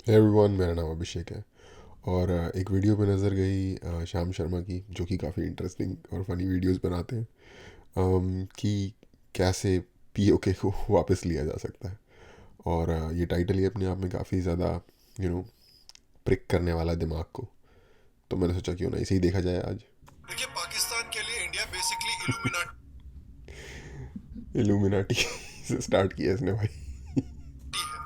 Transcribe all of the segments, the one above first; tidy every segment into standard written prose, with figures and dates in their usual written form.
Hey everyone, मेरा नाम अभिषेक है। और एक वीडियो पे नज़र गई श्याम शर्मा की, जो कि काफ़ी इंटरेस्टिंग और फनी वीडियोस बनाते हैं। कि कैसे पीओके को वापस लिया जा सकता है। और ये टाइटल ही अपने आप में काफ़ी ज़्यादा यू नो प्रिक करने वाला है दिमाग को। तो मैंने सोचा क्यों ना इसे ही देखा जाए आज। देखिए, पाकिस्तान के लिए इंडिया बेसिकली इल्यूमिनाटी इल्यूमिनाटी से स्टार्ट किया इसने भाई। है।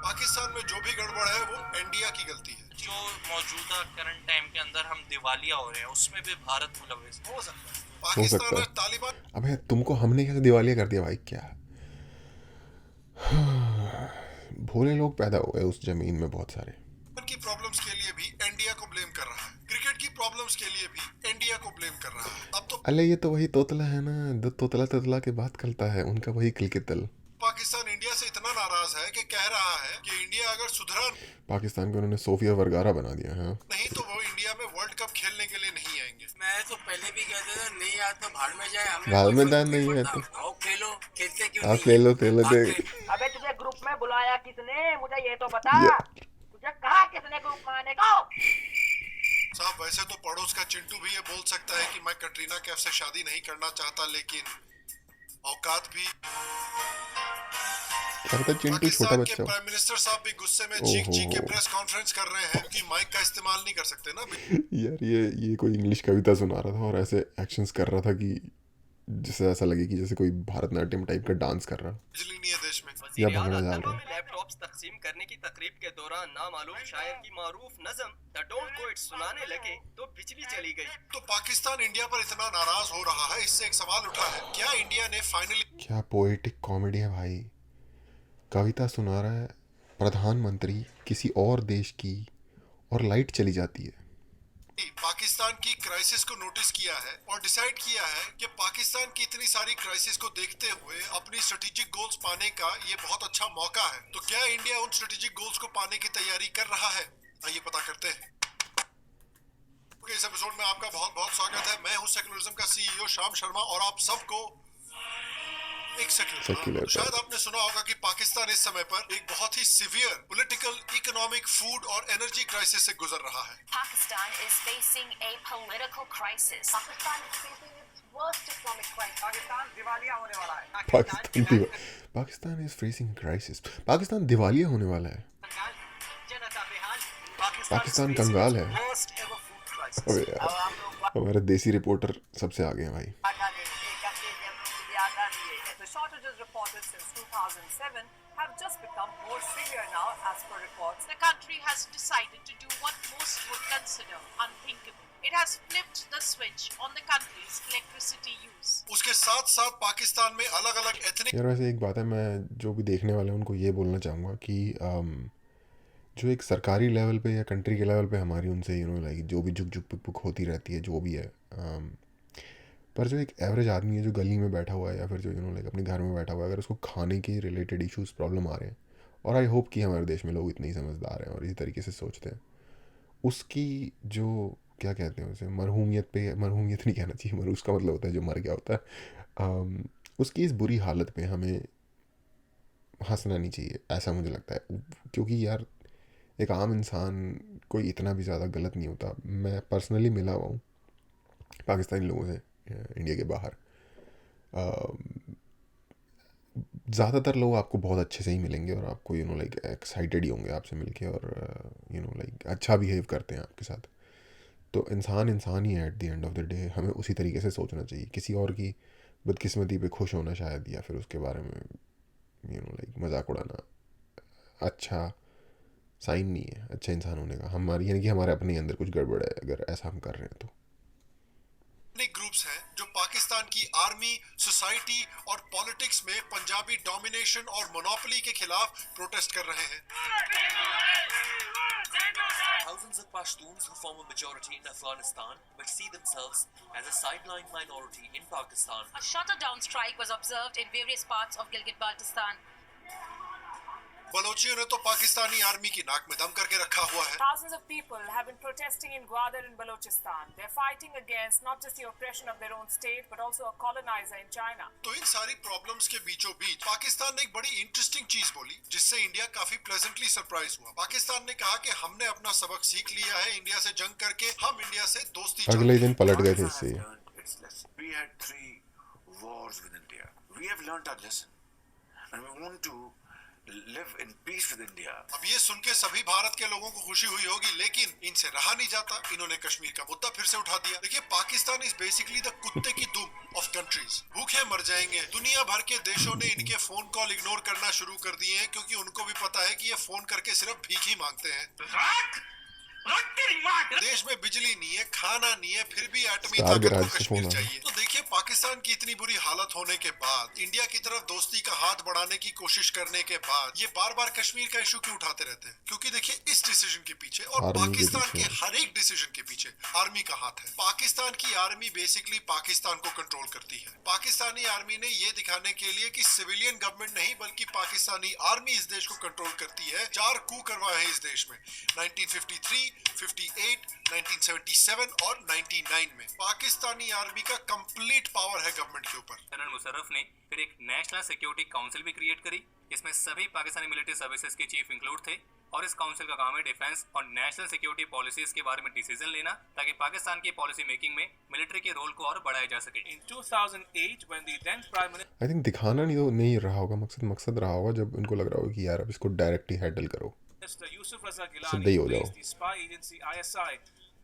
पाकिस्तान में जो भी गड़बड़ है वो इंडिया की गलती है। जो मौजूदा करंट टाइम के अंदर हम दिवालिया हो रहे हैं उसमें भी भारत मुलविस हो सकता है हो पाकिस्तान सकता है। और तालिबान अबे तुमको हमने कैसे दिवालिया कर दिया भाई, क्या भोले लोग पैदा हुए उस ज़मीन में बहुत सारे। की प्रॉब्लम्स के लिए भी इंडिया को ब्लेम कर रहा है। क्रिकेट की प्रॉब्लम्स के लिए भी इंडिया को ब्लेम कर रहा है। अब तो अरे ये तो वही तोतला है ना, जो तोतला तोतला के बात करता है, उनका वही किलकितल। पाकिस्तान इंडिया से इतना नाराज है कि कह रहा है कि इंडिया अगर सुधरा पाकिस्तान को उन्होंने सोफिया वर्गारा बना दिया है। नहीं तो वो इंडिया में वर्ल्ड कप खेलने के लिए नहीं आएंगे। मैं तो पहले भी कहते थे नहीं यार तो भाड़ में जाए, हमें भाड़ कोई में फर्क दान नहीं नहीं है पड़ता। तो आओ खेलो, खेलते क्यों आप नहीं है? ले लो भाग दे। खेल। अबे तुझे ग्रुप में बुलाया किसने, मुझे ये तो बता। ये तुझे कहा किसने ग्रुप में आने को? साहब, वैसे तो पड़ोस का चिंटू भी ये बोल सकता है कि मैं कटरीना कैफ से शादी नहीं करना चाहता, लेकिन औकात भी। क्या पता, चिंटू छोटा पाकिस्तान के बच्चा हो। प्राइम मिनिस्टर साहब भी गुस्से में चीख ओहो। चीख के प्रेस कॉन्फ्रेंस कर रहे हैं कि माइक का इस्तेमाल नहीं कर सकते ना। यार ये कोई इंग्लिश कविता सुना रहा था और ऐसे एक्शंस कर रहा था कि जिससे ऐसा लगे कि जैसे कोई भारतनाट्यम टाइप का डांस कर रहा बिजली नहीं है देश में। या वज़ीर भंगड़ा आला डाल तलबा रहा में लैपटॉप्स तकसीम करने की तकरीब के दौरान नामालूम शायर की मारूफ नज़म द डोंट क्विट सुनाने लगे तो बिजली चली गई। तो पाकिस्तान इंडिया पर इतना नाराज हो रहा है, इससे एक सवाल उठा है, क्या इंडिया ने फाइनली है। क्या पोएटिक कॉमेडी है भाई। कविता सुना रहा है प्रधानमंत्री किसी और देश की, और लाइट चली जाती है। पाकिस्तान की क्राइसिस को नोटिस किया है और डिसाइड किया है कि पाकिस्तान की इतनी सारी क्राइसिस को देखते हुए अपनी स्ट्रेटेजिक गोल्स पाने का ये बहुत अच्छा मौका है। तो क्या इंडिया उन स्ट्रेटेजिक गोल्स को पाने की तैयारी कर रहा है? आइए पता करते हैं। इस एपिसोड में आपका बहुत बहुत स्वागत है। मैं हूं सेक्युलरिज्म का सीईओ श्याम शर्मा और आप सबको एक सेकंड। सेक्युलर तो शायद आपने सुना होगा कि पाकिस्तान इस समय पर एक बहुत ही सिवियर पॉलिटिकल, इकोनॉमिक, फूड और एनर्जी क्राइसिस से गुजर रहा है। Pakistan is facing a political crisis. Pakistan is facing its worst economic crisis. Pakistan दिवालिया होने वाला है। Pakistan is facing crisis. Pakistan दिवालिया होने वाला है। जनता बेहाल। पाकिस्तान कंगाल है। Worst ever food crisis. अबे यार, अब हम लोग हमारे देसी रिपोर्टर सबसे आगे हैं भाई। वादा ने एक अकेले हम लोग ज्यादा लिए। The shortages reported since 2007 have just become more severe now, as per reports. The country has decided to do what most would consider unthinkable. It has flipped the switch on the country's electricity use. उसके साथ साथ पाकिस्तान में अलग अलग ethnic यार वैसे एक बात है, मैं जो भी देखने वाले हैं उनको ये बोलना चाहूँगा कि जो एक सरकारी लेवल पे या कंट्री के लेवल पे हमारी उनसे लाइक जो भी झुक झुक पुक पुक होती रहती है, जो भी है, पर जो एक एवरेज आदमी है जो गली में बैठा हुआ है या फिर जो लाइक अपने घर में बैठा हुआ है, अगर उसको खाने के रिलेटेड इश्यूज़ प्रॉब्लम आ रहे हैं, और आई होप कि हमारे देश में लोग इतने ही समझदार हैं और इसी तरीके से सोचते हैं, उसकी जो क्या कहते हैं उसे, मरहूमियत पे, मरहूमियत नहीं कहना चाहिए, उसका मतलब होता है जो मर गया होता है। उसकी इस बुरी हालत पे हमें हंसना नहीं चाहिए, ऐसा मुझे लगता है। क्योंकि यार एक आम इंसान कोई इतना भी ज़्यादा गलत नहीं होता। मैं पर्सनली मिला हुआ हूँ पाकिस्तानी लोगों से इंडिया के बाहर। ज़्यादातर लोग आपको बहुत अच्छे से ही मिलेंगे और आपको लाइक एक्साइटेड ही होंगे आपसे मिलके, और लाइक अच्छा बिहेव करते हैं आपके साथ। तो इंसान इंसान ही है at the end of the day. हमें उसी तरीके से सोचना चाहिए। किसी और की बदकिस्मती पे खुश होना शायद, या फिर उसके बारे में लाइक मजाक उड़ाना अच्छा साइन नहीं है अच्छा इंसान होने का। हमारी यानी कि हमारे अपने अंदर कुछ गड़बड़ है अगर ऐसा हम कर रहे हैं तो। ग्रुप्स हैं जो पाकिस्तान की आर्मी, सोसाइटी और पॉलिटिक्स में पंजाबी डोमिनेशन और मोनोपोली के खिलाफ प्रोटेस्ट कर रहे हैं। Thousands of Pashtuns who form a majority in Afghanistan but see themselves as a sidelined minority in Pakistan. A shutterdown strike was observed in various parts of Gilgit-Baltistan. बलोचियों ने तो Pakistani army की नाक में दम करके रखा हुआ है। Thousands of people have been protesting in Gwadar in Balochistan. They're fighting against not just the oppression of their own state, but also a colonizer in China. तो इन सारी प्रॉब्लम्स के बीचों बीच पाकिस्तान ने एक बड़ी इंटरेस्टिंग चीज बोली, जिससे इंडिया काफी प्लेजेंटली सरप्राइज हुआ। पाकिस्तान ने कहा कि हमने अपना सबक सीख लिया है, इंडिया से जंग करके हम इंडिया से दोस्ती अगले दिन पलट गए थे Pakistan इससे। has learned its lesson. We had 3 wars with India. We have learned our lesson, and we want to live in peace with India. अब ये सुन के सभी भारत के लोगों को खुशी हुई होगी, लेकिन इनसे रहा नहीं जाता। इन्होंने कश्मीर का मुद्दा फिर से उठा दिया। देखिए, पाकिस्तान इज बेसिकली द कुत्ते की दुम ऑफ कंट्रीज। भूखे मर जाएंगे। दुनिया भर के देशों ने इनके फोन कॉल इग्नोर करना शुरू कर दिए हैं, क्योंकि उनको भी पता है कि ये फोन करके सिर्फ भीख ही मांगते हैं। देश में बिजली नहीं है, खाना नहीं है, फिर भी एटमी स्टार ताकत गैराज को से कश्मीर फोन आया। चाहिए। तो देखिए, पाकिस्तान की इतनी बुरी हालत होने के बाद, इंडिया की तरफ दोस्ती का हाथ बढ़ाने की कोशिश करने के बाद, ये बार बार कश्मीर का इशू क्यों उठाते रहते हैं? क्योंकि देखिए, इस डिसीजन के पीछे और आर्मी के पाकिस्तान के पीछे। हर एक डिसीजन के पीछे आर्मी का हाथ है। पाकिस्तान की आर्मी बेसिकली पाकिस्तान को कंट्रोल करती है। पाकिस्तानी आर्मी ने ये दिखाने के लिए कि सिविलियन गवर्नमेंट नहीं बल्कि पाकिस्तानी आर्मी इस देश को कंट्रोल करती है, 4 कू करवाए हैं इस देश में। 1953, 58, 1977 और 99 में पाकिस्तानी आर्मी का कंप्लीट पावर है गवर्नमेंट के ऊपर। जनरल मुशर्रफ ने फिर एक नेशनल सिक्योरिटी काउंसिल भी क्रिएट करी, जिसमें सभी पाकिस्तानी मिलिट्री सर्विसेज के चीफ इंक्लूड थे, और इस काउंसिल का काम है डिफेंस और नेशनल सिक्योरिटी पॉलिसीज के बारे में डिसीजन लेना, ताकि पाकिस्तान की पॉलिसी मेकिंग में मिलिट्री के रोल को और बढ़ाया जा सके। In 2008, when the then Prime Minister I think दिखाना नहीं रहा होगा, मकसद रहा होगा जब उनको लग रहा होगा कि यार अब इसको डायरेक्टली हैंडल करो, Yusuf Raza सिद्धे ही Gilani हो जाओ। placed the spy agency ISI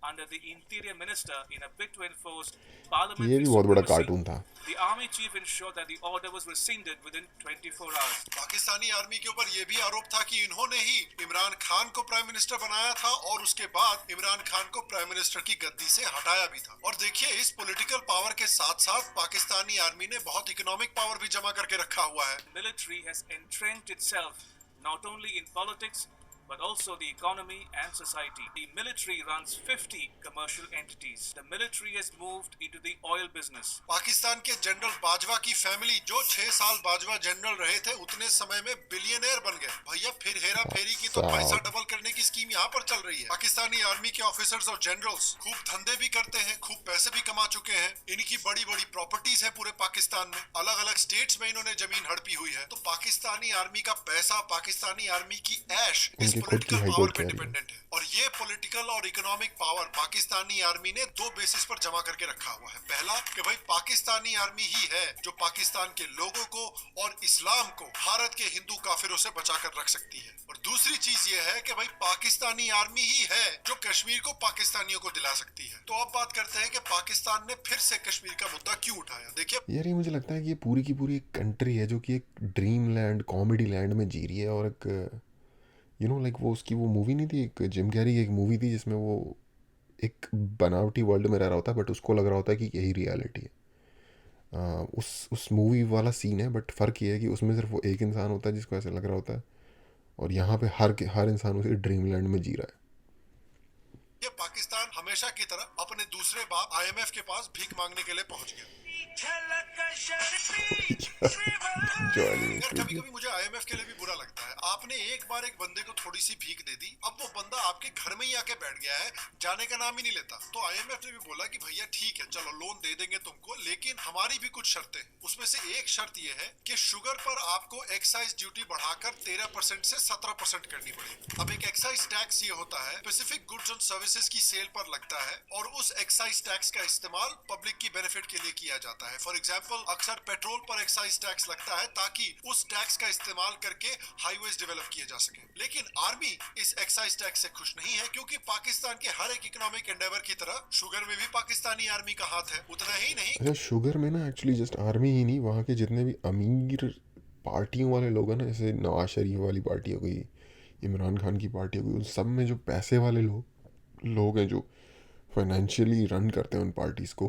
under the Interior Minister in a bid to enforce parliamentary ये भी बहुत बड़ा supremacy. कार्टून था। The army chief ensured that the order was rescinded within 24 hours. Pakistani army के ऊपर यह भी आरोप था कि इन्होंने ही इमरान खान को प्राइम मिनिस्टर बनाया था और उसके बाद इमरान खान को प्राइम मिनिस्टर की गद्दी से हटाया भी था। और देखिए, इस पॉलिटिकल पावर के साथ साथ पाकिस्तानी आर्मी ने बहुत इकोनॉमिक पावर भी जमा करके रखा हुआ है। The military has entrenched itself not only in politics but also the economy and society. The military runs 50 commercial entities. The military has moved into the oil business. Pakistan के general Bajwa की family, जो 6 साल बाजवा जनरल रहे थे, उतने समय में billionaire बन गए। भैया, फिर हेरा फेरी की तो पैसा डबल करने की स्कीम यहाँ पर चल रही है। पाकिस्तानी आर्मी के ऑफिसर्स और जनरल्स खूब धंधे भी करते हैं, खूब पैसे भी कमा चुके हैं। इनकी बड़ी बड़ी प्रॉपर्टीज है पूरे पाकिस्तान में, अलग अलग स्टेट्स में इन्होंने जमीन हड़पी हुई है। तो पाकिस्तानी आर्मी का पैसा, पाकिस्तानी आर्मी की ऐश इस उनकी खुद की पॉलिटिकल हाई पावर कोर्ट पे कह रही है। डिपेंडेंट है। और ये पॉलिटिकल और इकोनॉमिक पावर पाकिस्तानी आर्मी ने 2 बेसिस पर जमा करके रखा हुआ है। पहला कि भाई पाकिस्तानी आर्मी ही है जो पाकिस्तान के लोगों को और इस्लाम को भारत के हिंदू काफिरों से बचाकर रख सकती है। और दूसरी चीज ये है कि भाई पाकिस्तानी आर्मी ही है जो कश्मीर को पाकिस्तानियों को दिला सकती है। तो अब बात करते हैं कि पाकिस्तान ने फिर से कश्मीर का मुद्दा क्यों उठाया। देखिए यार, ये मुझे लगता है कि ये पूरी की पूरी एक कंट्री है जो कि एक ड्रीम लैंड, कॉमेडी लैंड में जी रही है। और एक लाइक वो उसकी वो मूवी नहीं थी, एक जिम कैरी की एक मूवी थी जिसमें वो एक बनावटी वर्ल्ड में रह रहा होता है, बट उसको लग रहा होता है कि यही रियलिटी है। उस मूवी वाला सीन है, बट फ़र्क ये है कि उसमें सिर्फ वो एक इंसान होता है जिसको ऐसे लग रहा होता है, और यहाँ पे हर इंसान उसी ड्रीम लैंड में जी रहा है। ये पाकिस्तान हमेशा की तरह अपने दूसरे बाप IMF के पास भीख मांगने के लिए पहुंच गया। यार, कभी कभी मुझे IMF के लिए भी बुरा लगता है। आपने एक बार एक बंदे को थोड़ी सी भीख दे दी, अब वो बंदा आपके घर में ही आके बैठ गया है, जाने का नाम ही नहीं लेता। तो IMF ने भी बोला कि भैया ठीक है, चलो लोन दे देंगे तुमको, लेकिन हमारी भी कुछ शर्तें हैं। उसमें से एक शर्त ये है कि शुगर पर आपको एक्साइज ड्यूटी बढ़ाकर 13% से 17% करनी पड़ेगी। अब एक एक्साइज टैक्स ये होता है, स्पेसिफिक गुड्स एंड सर्विसेज की सेल पर लगता है, और उस एक्साइज टैक्स का इस्तेमाल पब्लिक की बेनिफिट के लिए किया जाता है। फॉर एग्जाम्पल, अक्सर पेट्रोल पर एक्साइज टैक्स लगता है ताकि उस टैक्स का इस्तेमाल करके हाईवेज डेवलप किए जा सके। लेकिन आर्मी इस एक्साइज टैक्स से खुश नहीं है, क्योंकि पाकिस्तान के हर एक इकोनॉमिक एंडेवर की तरह शुगर में भी पाकिस्तानी आर्मी का हाथ है। उतना ही नहीं, अच्छा, शुगर में ना एक्चुअली जस्ट आर्मी ही नहीं, वहाँ के जितने भी अमीर पार्टियों वाले लोग हैं ना, जैसे नवाज शरीफ वाली पार्टी हो गई, इमरान खान की पार्टी हो गई, उन सब में जो पैसे वाले लोग हैं जो फाइनेंशियली रन करते हैं उन पार्टीज़ को,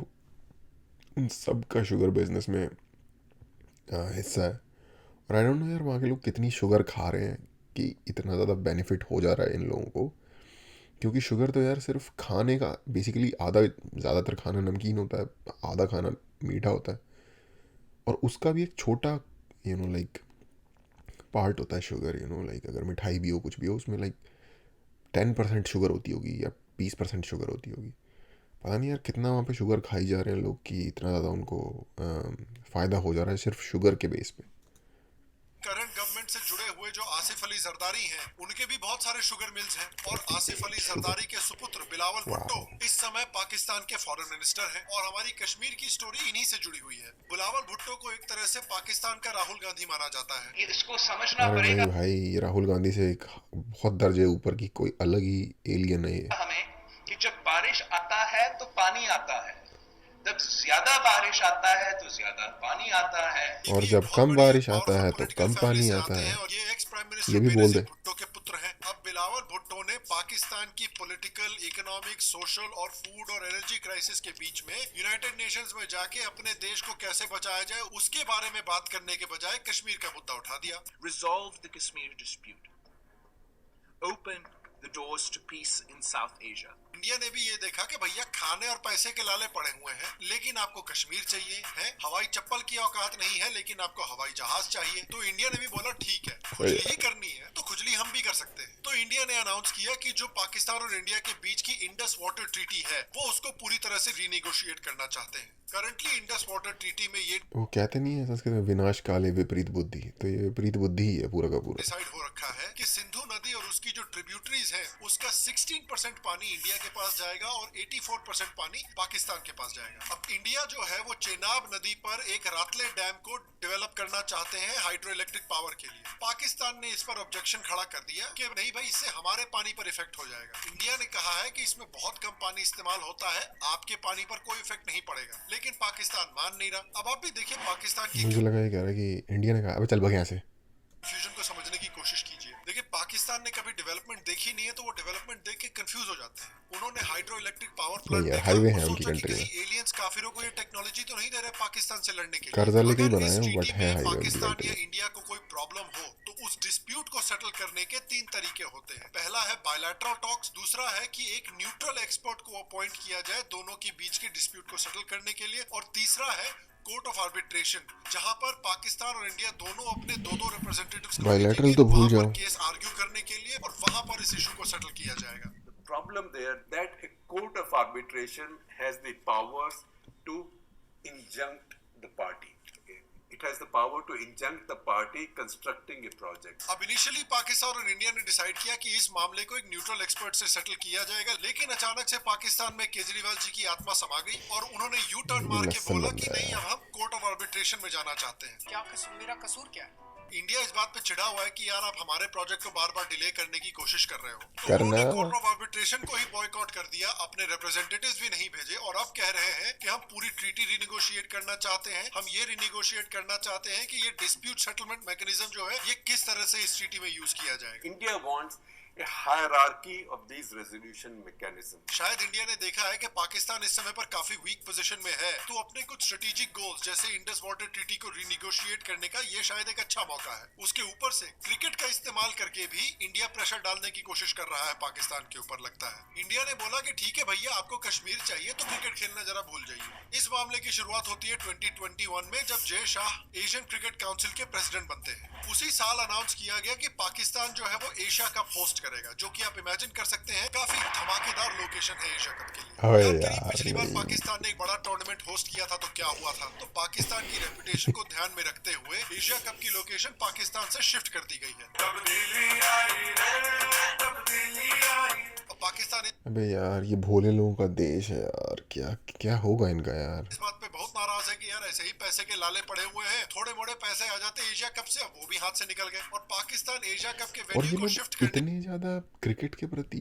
उन सब का शुगर बिजनेस में हिस्सा है। और आई डोंट नो यार, वहाँ के लोग कितनी शुगर खा रहे हैं कि इतना ज़्यादा बेनिफिट हो जा रहा है इन लोगों को। क्योंकि शुगर तो यार सिर्फ खाने का बेसिकली ज़्यादातर खाना नमकीन होता है, आधा खाना मीठा होता है, और उसका भी एक छोटा लाइक पार्ट होता है शुगर, लाइक अगर मिठाई भी हो कुछ भी हो उसमें लाइक 10% शुगर होती होगी या 20% शुगर होती होगी। पता नहीं यार कितना वहाँ पे शुगर खाई जा रहे हैं लोग कि इतना ज़्यादा उनको फ़ायदा हो जा रहा है सिर्फ शुगर के बेस पे। करंट गवर्नमेंट से जुड़े हुए जो आसिफ अली जरदारी हैं, उनके भी बहुत सारे शुगर मिल्स हैं और आसिफ अली जरदारी के सुपुत्र बिलावल भुट्टो इस समय पाकिस्तान के फॉरेन मिनिस्टर हैं और हमारी कश्मीर की स्टोरी इन्हीं से जुड़ी हुई है। बिलावल भुट्टो को एक तरह से पाकिस्तान का राहुल गांधी माना जाता है। इसको समझना अरे पड़ेगा नहीं भाई, ये राहुल गांधी से एक बहुत दर्जे ऊपर की कोई अलग ही एलियन है ये। हमें कि जब बारिश आता है तो पानी आता है, जब ज्यादा बारिश आता है तो ज्यादा पानी आता है, और जब कम बारिश आता है तो कम पानी आता है। और ये एक्स प्राइम ये मिनिस्टर भी बोल दे। भुट्टो के पुत्र हैं। अब बिलावल भुट्टो ने पाकिस्तान की पॉलिटिकल, इकोनॉमिक, सोशल और फूड और एनर्जी क्राइसिस के बीच में यूनाइटेड नेशंस में जाके अपने देश को कैसे बचाया जाए उसके बारे में बात करने के बजाय कश्मीर का मुद्दा उठा दिया। Resolve the Kashmir dispute. Open the doors to peace in South Asia. India ने भी ये देखा कि भैया खाने और पैसे के लाले पड़े हुए हैं, लेकिन आपको कश्मीर चाहिए है, हवाई चप्पल की औकात नहीं है लेकिन आपको हवाई जहाज चाहिए। तो इंडिया ने भी बोला ठीक है, खुजली ही करनी है तो खुजली हम भी कर सकते हैं। तो इंडिया ने अनाउंस किया कि जो पाकिस्तान और इंडिया के बीच की इंडस वाटर ट्रीटी है वो उसको पूरी तरह से रीनेगोशिएट करना चाहते हैं। करंटली इंडस वाटर ट्रीटी में ये वो कहते नहीं है संस्कृत में विनाश काले विपरीत बुद्धि, तो ये विपरीत बुद्धि ही है पूरा का पूरा। डिसाइड हो रखा है कि सिंधु नदी और उसकी जो ट्रिब्यूटरीज हैं उसका 16% पानी इंडिया के पास जाएगा और 84% पानी पाकिस्तान के पास जाएगा। अब इंडिया जो है वो चेनाब नदी पर एक रातले डैम को डेवलप करना चाहते हैं हाइड्रो इलेक्ट्रिक पावर के लिए। पाकिस्तान ने इस पर ऑब्जेक्शन खड़ा कर दिया कि नहीं भाई, इससे हमारे पानी पर इफेक्ट हो जाएगा। इंडिया ने कहा है कि इसमें बहुत कम पानी इस्तेमाल होता है, आपके पानी पर कोई इफेक्ट नहीं पड़ेगा, लेकिन पाकिस्तान मान नहीं रहा। अब आप भी देखिए पाकिस्तान की मुझे लगा ये कह रहा है कि इंडिया ने कहा अबे चल भाग यहाँ से। फ्यूजन को समझने की कोशिश कीजिए। देखिए पाकिस्तान ने कभी डेवलपमेंट देखी नहीं है तो वो डेवलपमेंट देख के कंफ्यूज हो जाते हैं। उन्होंने हाइड्रो इलेक्ट्रिक पावर प्लांट यार देखा, हाईवे वो है उनकी सोचा कि कंट्री में, कहीं एलियंस काफिरों को ये टेक्नोलॉजी तो नहीं दे रहे पाकिस्तान से लड़ने के लिए। कर्जा लेके ही अगर बनाए इस हैं, बट ट्रीटी है में हाईवे उनकी पाकिस्तान कंट्री या में। इंडिया को कोई प्रॉब्लम हो तो उस डिस्प्यूट को सेटल करने के 3 तरीके होते हैं। पहला है बायलैटरल टॉक्स, दूसरा है कि एक न्यूट्रल एक्सपर्ट को अपॉइंट किया जाए दोनों के बीच के डिस्प्यूट को सेटल करने के लिए, और तीसरा है कोर्ट ऑफ आर्बिट्रेशन, जहां पर पाकिस्तान और इंडिया दोनों अपने दो रिप्रेजेंटेटिव्स को बायलैटरल तो भूल जाओ। केस आर्ग्यू करने के लिए और वहां पर इस इशू को सेटल किया जाएगा। Problem there that a court of arbitration has the powers to injunct the party. Okay? It has the power to injunct the party constructing a project. अब इनिशियली पाकिस्तान और इंडिया ने डिसाइड किया कि इस मामले को एक न्यूट्रल एक्सपर्ट से सेटल किया जाएगा, लेकिन अचानक से पाकिस्तान में केजरीवाल जी की आत्मा समा गई और उन्होंने यू टर्न मार के बोला कि नहीं, अब हम कोर्ट ऑफ आर्बिट्रेशन में जाना चाहते हैं। क्या कसूर, मेरा कसूर क्या है? इंडिया इस बात पे चिढ़ा हुआ है कि यार आप हमारे प्रोजेक्ट को बार बार डिले करने की कोशिश कर रहे हो, तो करना उन्होंने कोर्ट ऑफ आर्बिट्रेशन को ही बॉयकॉट कर दिया, अपने रिप्रेजेंटेटिव्स भी नहीं भेजे और अब कह रहे हैं कि हम पूरी ट्रीटी रिनेगोशिएट करना चाहते हैं। हम ये रिनेगोशिएट करना चाहते हैं कि ये डिस्प्यूट सेटलमेंट मैकेनिज्म जो है ये किस तरह से इस ट्रीटी में यूज किया जाएगा। India wants a hierarchy of these resolution mechanisms. शायद इंडिया ने देखा है कि पाकिस्तान इस समय पर काफी वीक पोजीशन में है, तो अपने कुछ स्ट्रेटेजिक गोल्स जैसे इंडस वाटर ट्रीटी को रिनेगोशिएट करने का ये शायद एक अच्छा मौका है। उसके ऊपर से क्रिकेट का इस्तेमाल करके भी इंडिया प्रेशर डालने की कोशिश कर रहा है पाकिस्तान के ऊपर, लगता है। इंडिया ने बोला कि ठीक है भैया, आपको कश्मीर चाहिए तो क्रिकेट खेलना जरा भूल जाइए। इस मामले की शुरुआत होती है 2021 में, जब Jay Shah Asian cricket council के प्रेसिडेंट बनते हैं। उसी साल अनाउंस किया गया कि पाकिस्तान जो है वो एशिया कप होस्ट करेगा, जो कि आप इमेजिन कर सकते हैं काफी धमाकेदार लोकेशन है एशिया कप के लिए। अबे याद करिए, यार पिछली बार नहीं। पाकिस्तान ने एक बड़ा टूर्नामेंट होस्ट किया था तो क्या हुआ था। तो पाकिस्तान की रेपुटेशन को ध्यान में रखते हुए एशिया कप की लोकेशन पाकिस्तान से शिफ्ट कर दी गई है। पाकिस्तान अबे यार ये भोले लोगों का देश है यार, क्या क्या होगा इनका यार। इस बात पे बहुत नाराज है कि यार ऐसे ही पैसे के लाले पड़े हुए हैं, थोड़े मोड़े पैसे आ जाते एशिया कप से, अब वो भी हाथ से निकल गए और पाकिस्तान एशिया कप के और ये वेन्यू को लोग शिफ्ट करने इतने ज्यादा क्रिकेट के प्रति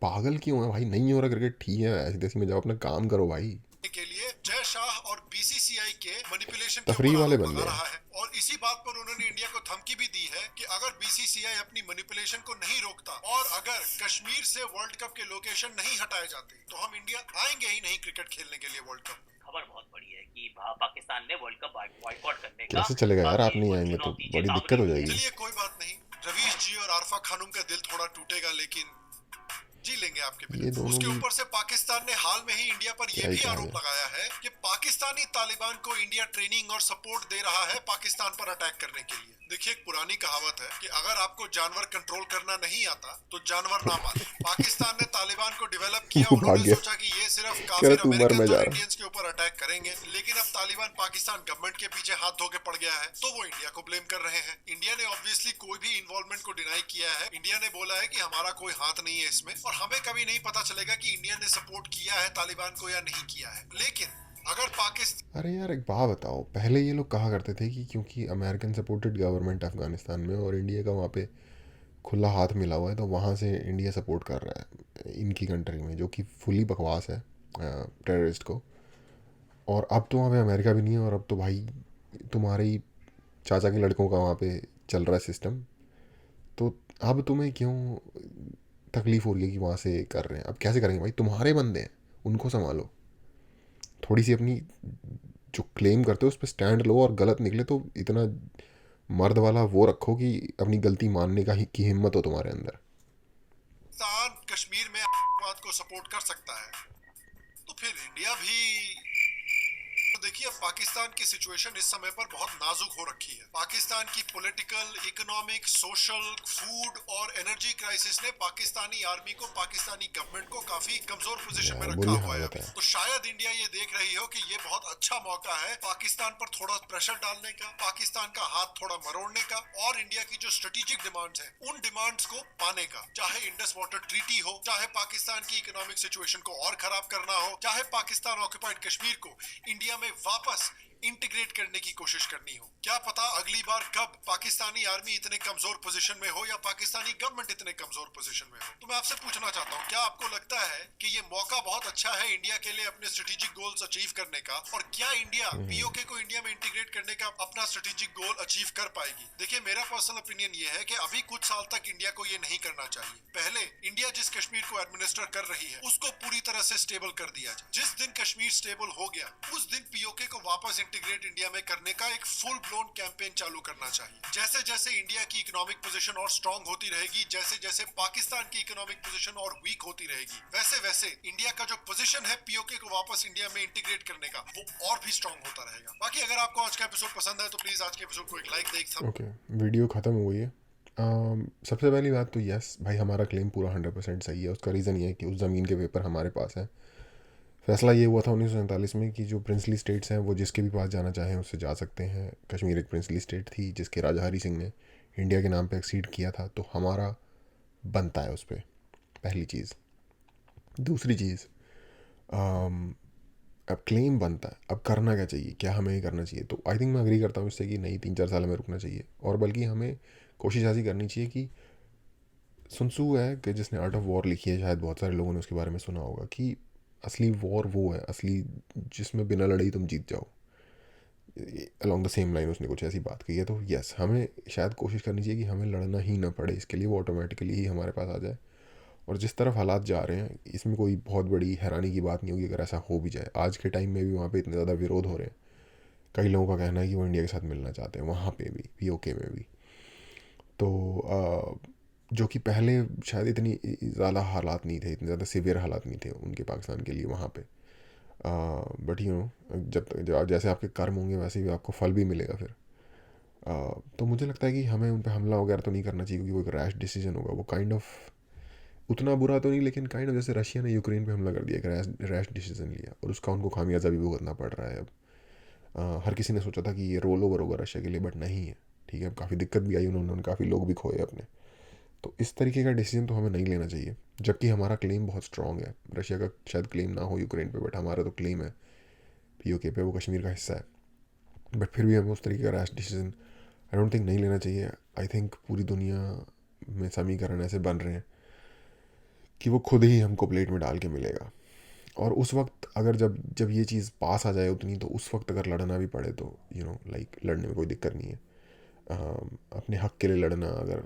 पागल क्यों है भाई। नहीं हो रहा क्रिकेट, ठीक है, ऐसी तैसी में जाओ अपना काम करो भाई। के लिए जय शाह और बीसीसीआई के मैनिपुलेशन के तफरीह ऊपर वाले आरोप बंदे लगा हैं। रहा है और इसी बात पर उन्होंने इंडिया को धमकी भी दी है कि अगर बीसीसीआई अपनी मैनिपुलेशन को नहीं रोकता और अगर कश्मीर से वर्ल्ड कप के लोकेशन नहीं हटाए जाते तो हम इंडिया आएंगे ही नहीं क्रिकेट खेलने के लिए वर्ल्ड कप में। खबर बहुत बड़ी है कि पाकिस्तान ने वर्ल्ड कप बॉयकॉट करने का कैसे चलेगा यार, आप नहीं आएंगे तो बड़ी दिक्कत हो जाएगी। चलिए कोई बात नहीं, रवीश जी और आरफा खानूम का दिल थोड़ा टूटेगा लेकिन जी लेंगे आपके ये बिना। दोनों उसके भी ऊपर से पाकिस्तान ने हाल में ही इंडिया पर क्या यह ही भी कहा आरोप जाए। लगाया है कि पाकिस्तानी तालिबान को इंडिया ट्रेनिंग और सपोर्ट दे रहा है पाकिस्तान पर अटैक करने के लिए। देखिए, एक पुरानी कहावत है कि अगर आपको जानवर कंट्रोल करना नहीं आता तो जानवर ना मारे। पाकिस्तान ने तालिबान को डेवलप किया, भाग उन्होंने गया। सोचा कि ये सिर्फ कह काफिर रहा तू मर, मैं अमेरिकन जा और रहा हूँ। इंडियंस के ऊपर अटैक करेंगे, लेकिन अब तालिबान पाकिस्तान गवर्नमेंट के पीछे हाथ धो के पड़ गया है, तो वो इंडिया को ब्लेम कर रहे हैं। इंडिया ने ऑब्वियसली कोई भी इन्वॉल्वमेंट को डिनाई किया है। इंडिया ने बोला है कि हमारा कोई हाथ नहीं है इसमें, और हमें कभी नहीं पता चलेगा कि इंडिया ने सपोर्ट किया है तालिबान को या नहीं किया है। लेकिन अगर पाकिस्तान अरे यार एक बात बताओ, पहले ये लोग कहा करते थे कि क्योंकि अमेरिकन सपोर्टेड गवर्नमेंट अफगानिस्तान में और इंडिया का वहाँ पे खुला हाथ मिला हुआ है, तो वहाँ से इंडिया सपोर्ट कर रहा है इनकी कंट्री में, जो कि फुली बकवास है टेररिस्ट को। और अब तो वहाँ पे अमेरिका भी नहीं है, और अब तो भाई तुम्हारे ही चाचा के लड़कों का वहाँ पे चल रहा है सिस्टम। तो अब तुम्हें क्यों तकलीफ़ हो रही है कि वहाँ से कर रहे हैं? अब कैसे करेंगे भाई? तुम्हारे बंदे हैं, उनको संभालो। थोड़ी सी अपनी जो क्लेम करते हो उस पर स्टैंड लो, और गलत निकले तो इतना मर्द वाला वो रखो कि अपनी गलती मानने की हिम्मत हो तुम्हारे अंदर। कश्मीर में आतंकवाद को सपोर्ट कर सकता है, तो फिर इंडिया भी। तो देखिए, अब पाकिस्तान की सिचुएशन इस समय पर बहुत नाजुक हो रखी है। पाकिस्तान की पॉलिटिकल, इकोनॉमिक, सोशल, फूड और एनर्जी क्राइसिस ने पाकिस्तानी आर्मी को, पाकिस्तानी गवर्नमेंट को काफी कमजोर पोजीशन में रखा हुआ है अभी। तो शायद इंडिया ये देख रही हो कि ये बहुत अच्छा मौका है पाकिस्तान पर थोड़ा प्रेशर डालने का, पाकिस्तान का हाथ थोड़ा मरोड़ने का, और इंडिया की जो स्ट्रेटेजिक डिमांड्स हैं उन डिमांड्स को पाने का। चाहे इंडस वाटर ट्रीटी हो, चाहे पाकिस्तान की इकोनॉमिक सिचुएशन को और खराब करना हो, चाहे पाकिस्तान ऑक्युपाइड कश्मीर को इंडिया में वापस इंटीग्रेट करने की कोशिश करनी हो। क्या पता अगली बार कब पाकिस्तानी आर्मी इतने कमजोर पोजीशन में हो या पाकिस्तानी गवर्नमेंट इतने कमजोर पोजीशन में हो। तो मैं आपसे पूछना चाहता हूँ, क्या आपको लगता है कि ये मौका बहुत अच्छा है इंडिया के लिए अपने स्ट्रेटेजिक गोल्स अचीव करने का? और क्या इंडिया पीओके को इंडिया में इंटीग्रेट करने का अपना स्ट्रेटेजिक गोल अचीव कर पाएगी? देखिए, मेरा पर्सनल ओपिनियन ये है कि अभी कुछ साल तक इंडिया को ये नहीं करना चाहिए। पहले इंडिया जिस कश्मीर को एडमिनिस्टर कर रही है उसको पूरी तरह से स्टेबल कर दिया जाए। जिस दिन कश्मीर स्टेबल हो गया, उस दिन पीओके को वापस इंटीग्रेट इंडिया में करने का एक फुल ब्लोन कैंपेन चालू करना चाहिए। जैसे जैसे इंडिया की इकोनॉमिक पोजीशन और स्ट्रांग होती रहेगी, जैसे जैसे पाकिस्तान की इकोनॉमिक पोजीशन और वीक होती रहेगी, वैसे वैसे इंडिया का जो पोजीशन है पीओके को वापस इंडिया में इंटीग्रेट करने का, वो और भी स्ट्रांग होता रहेगा। बाकी अगर आपको आज का एपिसोड पसंद है तो प्लीज आज के एपिसोड को एक लाइक दें। ओके, वीडियो ख़त्म हो गई है। सबसे पहली बात तो यस भाई, हमारा क्लेम पूरा 100% सही है। उसका रीज़न ये है कि उस ज़मीन के पेपर हमारे पास है। फैसला ये हुआ था 1947 में कि जो प्रिंसली स्टेट्स हैं वो जिसके भी पास जाना चाहें उससे जा सकते हैं। कश्मीर एक प्रिंसली स्टेट थी जिसके राजा हरी सिंह ने इंडिया के नाम पे एक्सीड किया था, तो हमारा बनता है उस पर, पहली चीज़। दूसरी चीज़, अब क्लेम बनता है, अब करना क्या चाहिए, क्या हमें करना चाहिए? तो आई थिंक मैं अग्री करता हूँ इससे कि नहीं, 3-4 साल में रुकना चाहिए, और बल्कि हमें कोशिश ऐसी करनी चाहिए कि सुन त्सू है कि जिसने आर्ट ऑफ वॉर लिखी है, शायद बहुत सारे लोगों ने उसके बारे में सुना होगा, कि असली वॉर वो है असली जिसमें बिना लड़ाई तुम जीत जाओ। अलॉन्ग द सेम लाइन उसने कुछ ऐसी बात कही है। तो यस, हमें शायद कोशिश करनी चाहिए कि हमें लड़ना ही ना पड़े इसके लिए, वो ऑटोमेटिकली ही हमारे पास आ जाए। और जिस तरफ हालात जा रहे हैं इसमें कोई बहुत बड़ी हैरानी की बात नहीं होगी अगर ऐसा हो भी जाए। आज के टाइम में भी वहाँ पे इतने ज़्यादा विरोध हो रहे हैं, कई लोगों का कहना है कि वो इंडिया के साथ मिलना चाहते हैं, वहाँ पे भी पीओके में भी। तो जो कि पहले शायद इतनी ज़्यादा हालात नहीं थे, इतने ज़्यादा सीवियर हालात नहीं थे उनके पाकिस्तान के लिए वहाँ पे। बट यू नो, जब जैसे आपके कर्म होंगे वैसे ही आपको फल भी मिलेगा फिर। तो मुझे लगता है कि हमें उन पर हमला वगैरह तो नहीं करना चाहिए, क्योंकि वो एक रैश डिसीजन होगा। वो काइंड ऑफ उतना बुरा तो नहीं, लेकिन काइंड ऑफ जैसे रशिया ने यूक्रेन पे हमला कर दिया, एक रैश डिसीजन लिया, और उसका उनको खामियाजा भी भुगतना पड़ रहा है अब। हर किसी ने सोचा था कि ये रोल ओवर होगा रशिया के लिए, बट नहीं है। ठीक है, अब काफ़ी दिक्कत भी आई, उन्होंने काफ़ी लोग भी खोए अपने। तो इस तरीके का डिसीजन तो हमें नहीं लेना चाहिए, जबकि हमारा क्लेम बहुत स्ट्रॉन्ग है। रशिया का शायद क्लेम ना हो यूक्रेन पे, बट हमारा तो क्लेम है पीओके पे, वो कश्मीर का हिस्सा है। बट फिर भी हमें उस तरीके का rash decision I don't think नहीं लेना चाहिए। आई थिंक पूरी दुनिया में समीकरण ऐसे बन रहे हैं कि वो खुद ही हमको प्लेट में डाल के मिलेगा। और उस वक्त अगर जब ये चीज़ पास आ जाए उतनी, तो उस वक्त अगर लड़ना भी पड़े तो यू नो लाइक लड़ने में कोई दिक्कत नहीं है। अपने हक़ के लिए लड़ना, अगर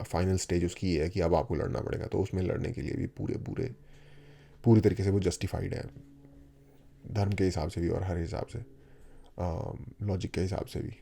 फाइनल स्टेज उसकी है कि अब आपको लड़ना पड़ेगा, तो उसमें लड़ने के लिए भी पूरी तरीके से वो जस्टिफाइड है, धर्म के हिसाब से भी और हर हिसाब से, लॉजिक के हिसाब से भी।